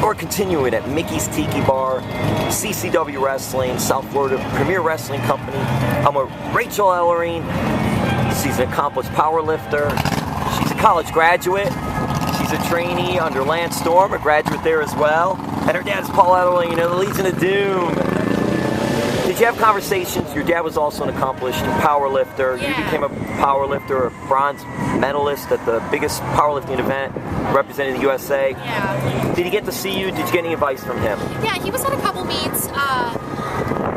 You're continuing at Mickey's Tiki Bar, CCW Wrestling, South Florida Premier Wrestling Company. I'm with Rachael Ellering. She's an accomplished powerlifter. She's a college graduate. She's a trainee under Lance Storm, a graduate there as well. And her dad is Paul Ellering, you know, the Legion of Doom. Did you have conversations? Your dad was also an accomplished powerlifter. Yeah. You became a powerlifter, a bronze medalist at the biggest powerlifting event representing the USA. Yeah. Did he get to see you? Did you get any advice from him? Yeah, he was at a couple meets.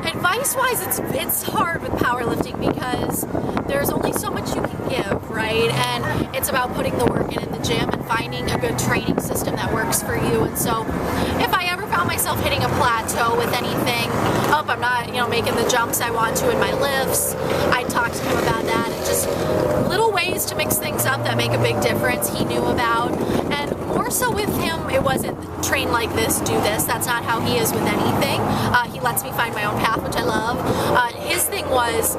Advice-wise, it's hard with powerlifting because there's only so much you can give, right? And it's about putting the work in the gym and finding a good training system that works for you. And so if I ever found myself hitting a plateau with anything, I'm not, making the jumps I want to in my lifts, I'd talk to him about that, and just little ways to mix things up that make a big difference he knew about. And more so with him, it wasn't train like this, do this. That's not how he is with anything. He lets me find my own path, which I love. His thing was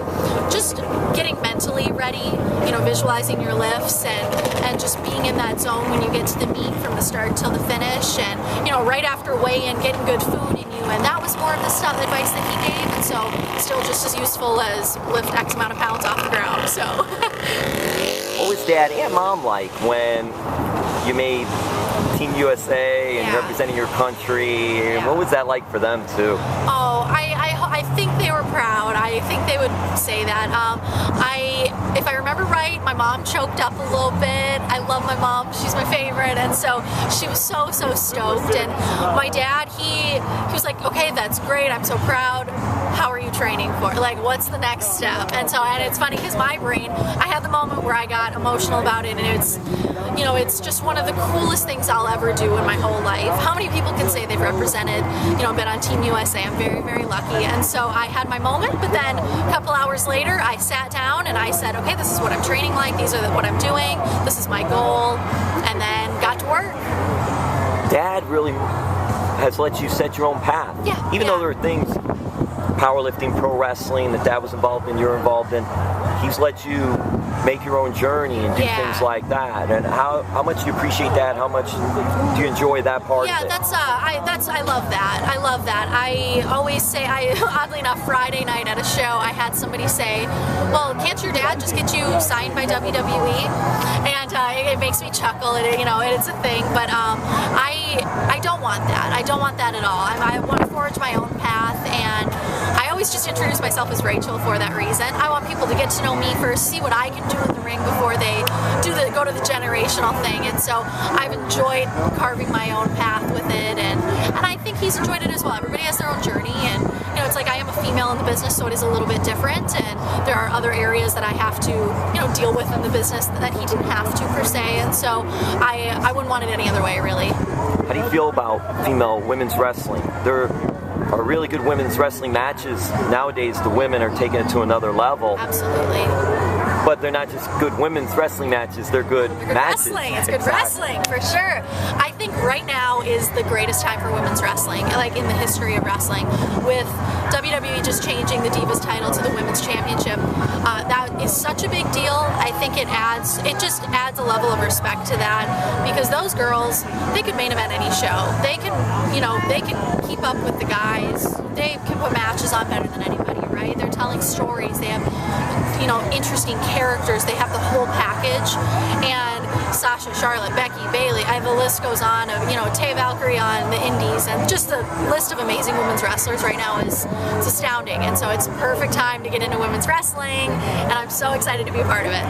just getting mentally ready, visualizing your lifts and just being in that zone when you get to the meet from the start till the finish, and right after weigh-in, getting good food in you. And that was more of the advice that he gave, and so still just as useful as lift X amount of pounds off the ground. So what was Dad and Mom like when you made Team USA and representing your country? Yeah. What was that like for them too? Oh, I think they were proud. I think they would say that. If I remember right, my mom choked up a little bit. I love my mom. She's my favorite. And so she was so stoked. And my dad, he was like, okay, that's great. I'm so proud. How are you training for? Like, what's the next step? And it's funny because my brain, I had the moment where I got emotional about it, and it's just one of the coolest things I'll ever do in my whole life. How many people can say they've represented, been on Team USA? I'm very, very lucky. And so I had my moment, but then a couple hours later, I sat down and I said, okay, this is what I'm training like. These are what I'm doing. This is my goal. And then got to work. Dad really has let you set your own path. Yeah. Even though there are things, powerlifting, pro wrestling, that Dad was involved in, you're involved in, he's let you make your own journey and do things like that. And how much do you appreciate that? How much do you enjoy that part of it? I love that. I love that. I always say, oddly enough, Friday night at a show, I had somebody say, well, can't your dad just get you signed by WWE? And it makes me chuckle, and it's a thing, but I don't want that. I don't want that at all. I want to forge my own path, and I always just introduce myself as Rachael for that reason. I want people to get to know me first, see what I can do in the ring before they go to the generational thing. And so I've enjoyed carving my own path with it, and I think he's enjoyed it as well. Everybody has their own journey, and it's like I am a female in the business, so it is a little bit different, and there are other areas that I have to deal with in the business that he didn't have to per se, and so I wouldn't want it any other way, really. How do you feel about female women's wrestling? There are really good women's wrestling matches nowadays. The women are taking it to another level. Absolutely. But they're not just good women's wrestling matches, they're good matches. Wrestling. It's good wrestling, for sure. I think right now is the greatest time for women's wrestling, like in the history of wrestling, with WWE just changing the Divas title to the Women's Championship. That is such a big deal. I think it just adds a level of respect to that, because those girls, they could main event any show. They can keep up with the guys. They can put matches on better than anybody, right? They're telling stories. They have, interesting characters. They have the whole package. And Sasha, Charlotte, Becky, Bayley, the list goes on of, Tay Valkyrie on the indies, and just the list of amazing women's wrestlers right now it's astounding. And so it's a perfect time to get into women's wrestling, and I'm so excited to be a part of it.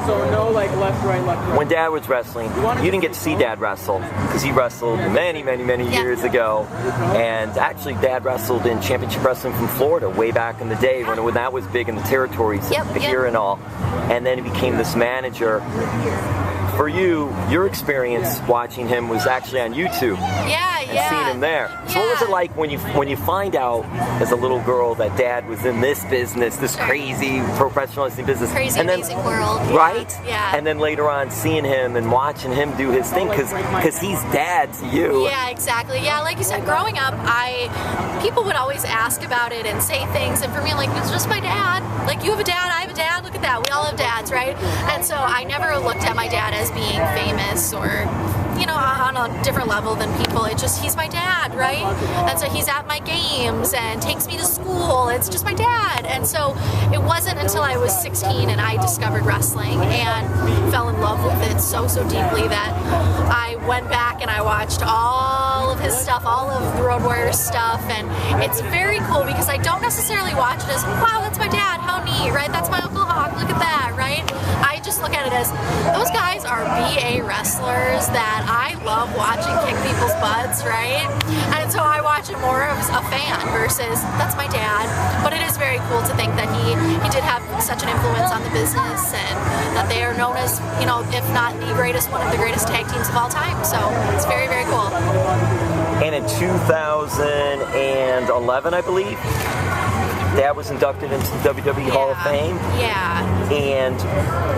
So no left, right, left, right. When Dad was wrestling, you didn't get to see Dad wrestle, because he wrestled many years ago. And actually, Dad wrestled in Championship Wrestling from Florida way back in the day when that was big in the territories here and all. And then he became this manager. For you, your experience watching him was actually on YouTube. And seeing him there. So what was it like when you find out as a little girl that Dad was in this business, this crazy professional wrestling business, crazy, and then, amazing world, right? Yeah. And then later on, seeing him and watching him do his thing, because he's Dad to you. Yeah, exactly. Yeah, like you said, growing up, people would always ask about it and say things, and for me, like, it's just my dad. Like, you have a dad, I have a dad. Look at that. We all have dads, right? And so I never looked at my dad as being famous or on a different level than people. He's my dad, right? And so he's at my games and takes me to school. It's just my dad. And so it wasn't until I was 16 and I discovered wrestling and fell in love with it so deeply that I went back and I watched all of his stuff, all of the Road Warriors stuff, and it's very cool because I don't necessarily watch it as, wow, that's my dad, how neat, right? That's my Uncle Hawk, look at that, right? I just look at it as, those guys are BA wrestlers that I love watching kick people's butts, right? And so I watch it more as a fan versus, that's my dad. But it is very cool to think that he did have such an influence on the business and that they are known as, if not the greatest, one of the greatest tag teams of all time. So it's very, very cool. And in 2011, I believe, Dad was inducted into the WWE Hall of Fame. Yeah. And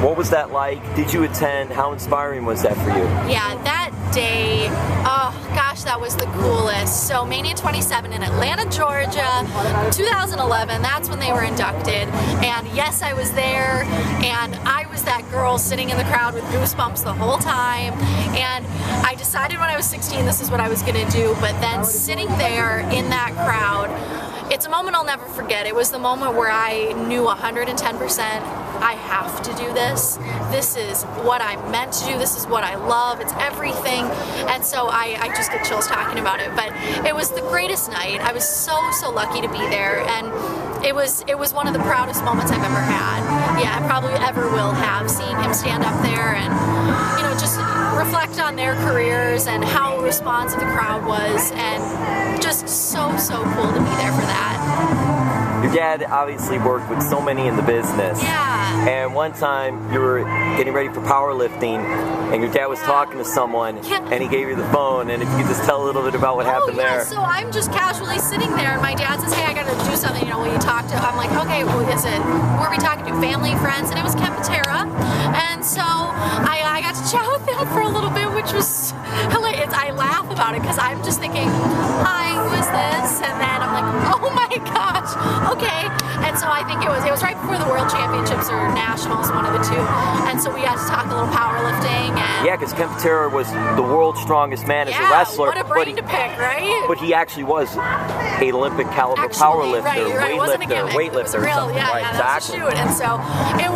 what was that like? Did you attend? How inspiring was that for you? Yeah, that day, oh gosh, that was the coolest. So Mania 27 in Atlanta, Georgia, 2011, that's when they were inducted. And yes, I was there, and I was that girl sitting in the crowd with goosebumps the whole time. And I decided when I was 16 this is what I was going to do, but then sitting there in that crowd, it's a moment I'll never forget. It was the moment where I knew 110%, I have to do this. This is what I'm meant to do. This is what I love. It's everything. And so I just get chills talking about it. But it was the greatest night. I was so lucky to be there. And it was one of the proudest moments I've ever had. Yeah, I probably ever will have, seeing him stand up there and, just reflect on their careers and how responsive the crowd was, and just so cool to be there for that. Your dad obviously worked with so many in the business. Yeah. And one time you were getting ready for powerlifting and your dad was talking to someone and he gave you the phone, and if you could just tell a little bit about what happened there. So I'm just casually sitting there and my dad says, hey, I gotta do something, will you talk to, I'm like, okay, well, is it, who are we talking to, family, friends? And it was Ken Patera. And so I got to chat with him for a little bit, which was hilarious. I laugh about it because I'm just thinking, hi, who is this? And then I'm like, oh my gosh, okay. And so I think it was right before the World Championships or Nationals, one of the two. And so we got to talk a little powerlifting. And yeah, because Ken Patera was the world's strongest man as a wrestler. What a brain to pick, right? But he actually was an Olympic caliber powerlifter, weightlifter, that's a shoot. And so it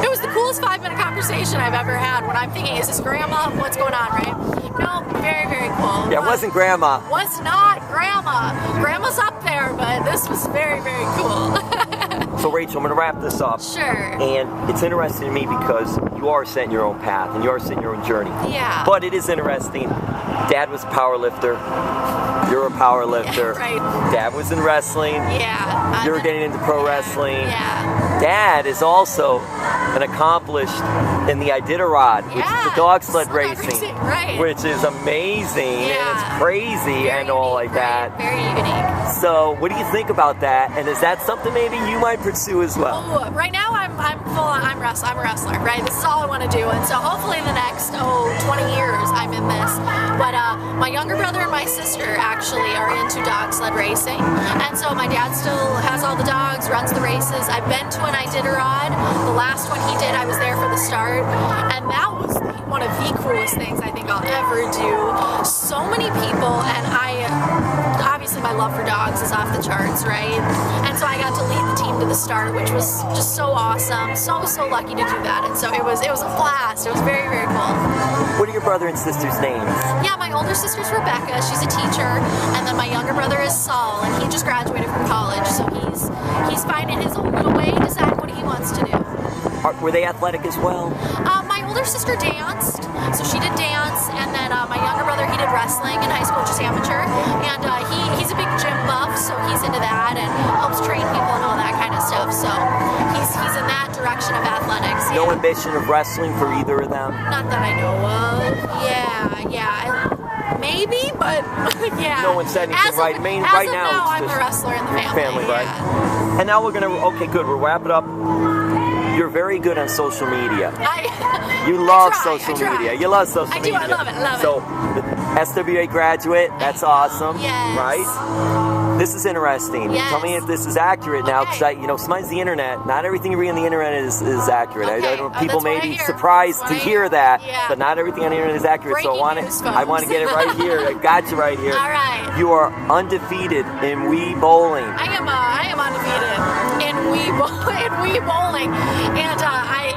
was the coolest 5-minute conversation I've ever had when I'm thinking, is this grandma? What's going on, right? No, very, very cool. Yeah, it wasn't grandma. Was not grandma. Grandma's up there, but this was very, very cool. So Rachel, I'm going to wrap this up. Sure. And it's interesting to me because you are setting your own path and you are setting your own journey. Yeah. But it is interesting. Dad was a power lifter. You're a power lifter. Right. Dad was in wrestling. Yeah. You're getting into pro wrestling. Yeah. Dad is also an accomplished in the Iditarod, which is the dog sled racing, right. which is amazing and it's crazy very and all unique, like that. Very unique. So what do you think about that? And is that something maybe you might pursue as well? Oh, right now I'm full on, I'm a wrestler, right? This is all I want to do. And so hopefully in the next, 20 years I'm in this. But my younger brother and my sister actually are into dog sled racing. And so my dad still has all the dogs, runs the races. I've been to an Iditarod. The last one he did, I was there for the start. And that was one of the coolest things I think I'll ever do. So many people, and obviously my love for dogs is off the charts, right? And so I got to lead the team to the start, which was just so awesome. So lucky to do that. And so it was a blast. It was very, very cool. What are your brother and sister's names? Yeah, my older sister's Rebecca. She's a teacher. And then my younger brother is Saul, and he just graduated from college. So he's finding his own little way, decide what he wants to do. Were they athletic as well? My older sister danced, so she did dance, and then my younger brother, he did wrestling in high school, just amateur, and he's a big gym buff, so he's into that and helps train people and all that kind of stuff, so he's in that direction of athletics. No ambition of wrestling for either of them? Not that I know of. Yeah. Maybe, but yeah. No one said anything right. Right now, I'm a wrestler in the family. Right? Yeah. And now we're going to, okay, good, we'll wrap it up. you're very good on social media. You I love try, social I try. media. You love social media. I love it, So, SWA graduate, that's awesome, Yes. right? This is interesting. Yes. Tell me if this is accurate now, Okay. because sometimes the internet, not everything you read on the internet is accurate. Okay. I don't, Oh, people that's may what I be hear. surprised That's to what I hear hear. that, Yeah. but not everything on the internet is accurate. Breaking so news, I want to get it right here. I got you right here. All right. You are undefeated in Wii bowling. I am undefeated in Wii bowling, and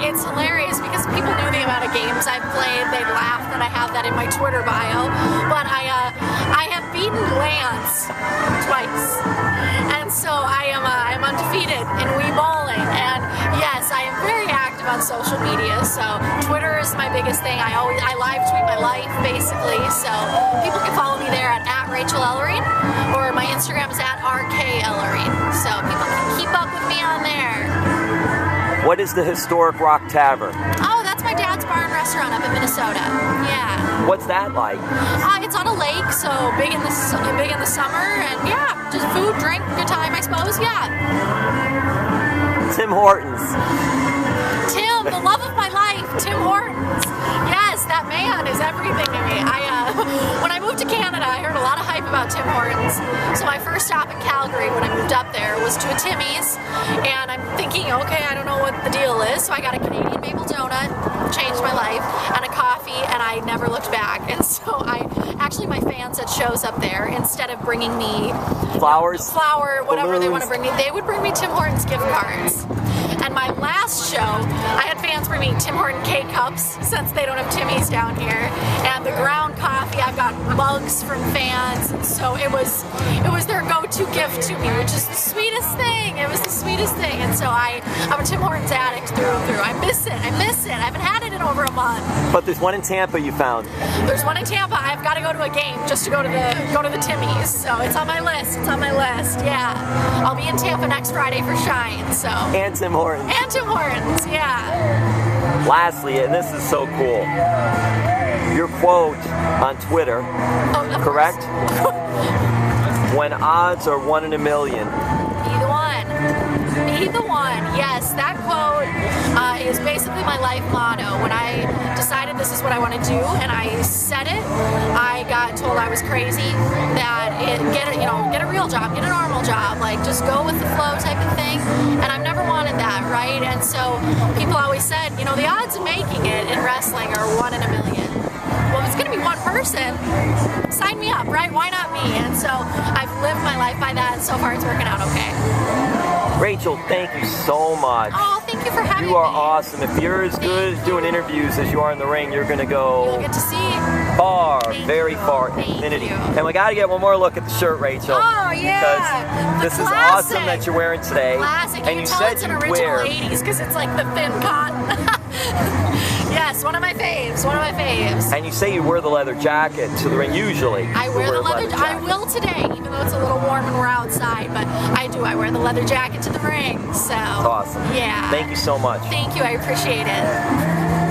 it's hilarious because people knew the amount of games I've played. They'd laugh that I have that in my Twitter bio, but I have beaten Lance twice, and so I am undefeated in Wii bowling. And yes, I am very active on social media. So Twitter is my biggest thing. I live tweet my life basically. So people can follow me there at Rachael Ellering, or my Instagram is at RK Ellering. So people can keep up with me on there. What is the historic Rock Tavern? Oh, that's my dad's bar and restaurant up in Minnesota. Yeah. What's that like? It's on a lake, so big in the summer, and yeah, just food, drink, good time, I suppose. Yeah. Tim Hortons. Tim, the love of my life, Tim Hortons. Yes, that man is everything to me. When I moved to Canada, I heard a lot of hype about Tim Hortons. So my first stop in Calgary when I moved up there was to a Timmy's, and I'm thinking, okay, I don't know what the deal is, so I got a Canadian maple donut, changed my life, and a coffee, and I never looked back. And so my fans at shows up there, instead of bringing me Flower, whatever they balloons. want to bring me, they would bring me Tim Hortons gift cards. And my last show, I had fans bring me Tim Horton K-Cups, since they don't have Timmy's down here, and the ground coffee. I've got mugs from fans, and so it was their go-to gift to me, which is the sweetest thing. It was the sweetest thing, and so I'm a Tim Hortons addict through and through. I miss it. I haven't had it in over a month. But there's one in Tampa you found. There's one in Tampa. I've got to go to a game just to go to the Timmy's. So it's on my list. Yeah. I'll be in Tampa next Friday for Shine. So. And Tim Hortons. And Tim Hortons. Yeah. Lastly, and this is so cool, your quote on Twitter, correct? When odds are 1 in a million. Be the one. Be the one. Yes, that quote is basically my life motto. When I decided this is what I want to do, and I said it, I got told I was crazy. That get a real job, get a normal job, like just go with the flow type of thing. And I've never wanted that, right? And so people always said, the odds of making it in wrestling are 1 in a million. Well, if it's going to be one person, sign me up, right? Why not me? And so I've lived my life by that, and so far it's working out okay. Rachel, thank you so much. Oh, thank you for having me. You are awesome. If you're as good as doing interviews as you are in the ring, you're going to go You'll get to see. far, Thank very you. far, Thank infinity. you. And we got to get one more look at the shirt, Rachel. Oh, yeah. Because The this is classic. awesome that you're wearing today. Classic. And You you can tell said it's an you original wear 80s because it's like the thin cotton. Yes, one of my faves. And you say you wear the leather jacket to the ring usually. I You wear the leather. I jacket. will today, even though it's a little warm and we're outside. But I wear the leather jacket to the ring. So That's awesome. yeah. Thank you so much. Thank you. I appreciate it.